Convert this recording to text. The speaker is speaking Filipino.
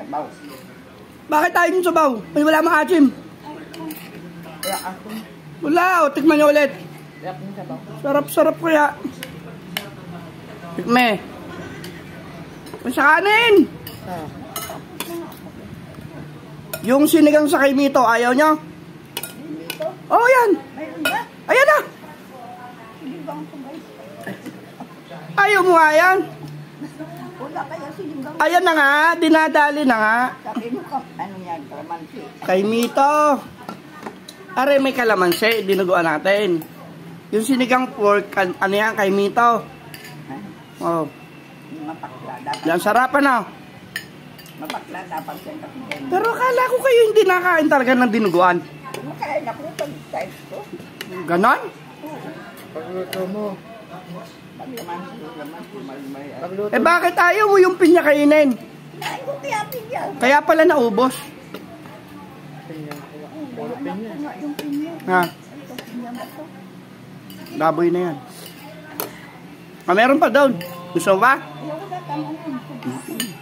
sabaw. Bakit tayo yung sabaw? Ay, wala maasim. Kaya ako. Wala, o, tikman nyo ulit. Kaya akong sabaw. Sarap-sarap kaya. Tikme. Sa kanin. Yung sinigang sa kay Mito, ayaw nyo? Oh, yan. Ayan na. Ayaw mo nga yan. Wala kaya sinigang. Ayan na nga, dinadali na nga. Sabi mo ka, ano yan, kalamansi. Kay Mito. Are, may kalamansi, dinuguan natin. Yung sinigang pork, ano yan, kay Mito. Oh. Mapakla dapat. Yan, sarapan na. Mapakla dapat yan kasi. Pero akala ko kayo hindi nakain talaga ng dinuguan. Makain ako pag type ko. Ganon? Pagluto mo. Paglamansi, malmay. Pagluto. Eh bakit ayaw mo yung pinya kainin? Ay, ko kaya pinya. Kaya pala naubos. Pinya. Yung pinya. Ha? Itong pinya mo to. Baboy na yan. Ah, meron pa doon. Gusto ba? Ayaw ko na tamang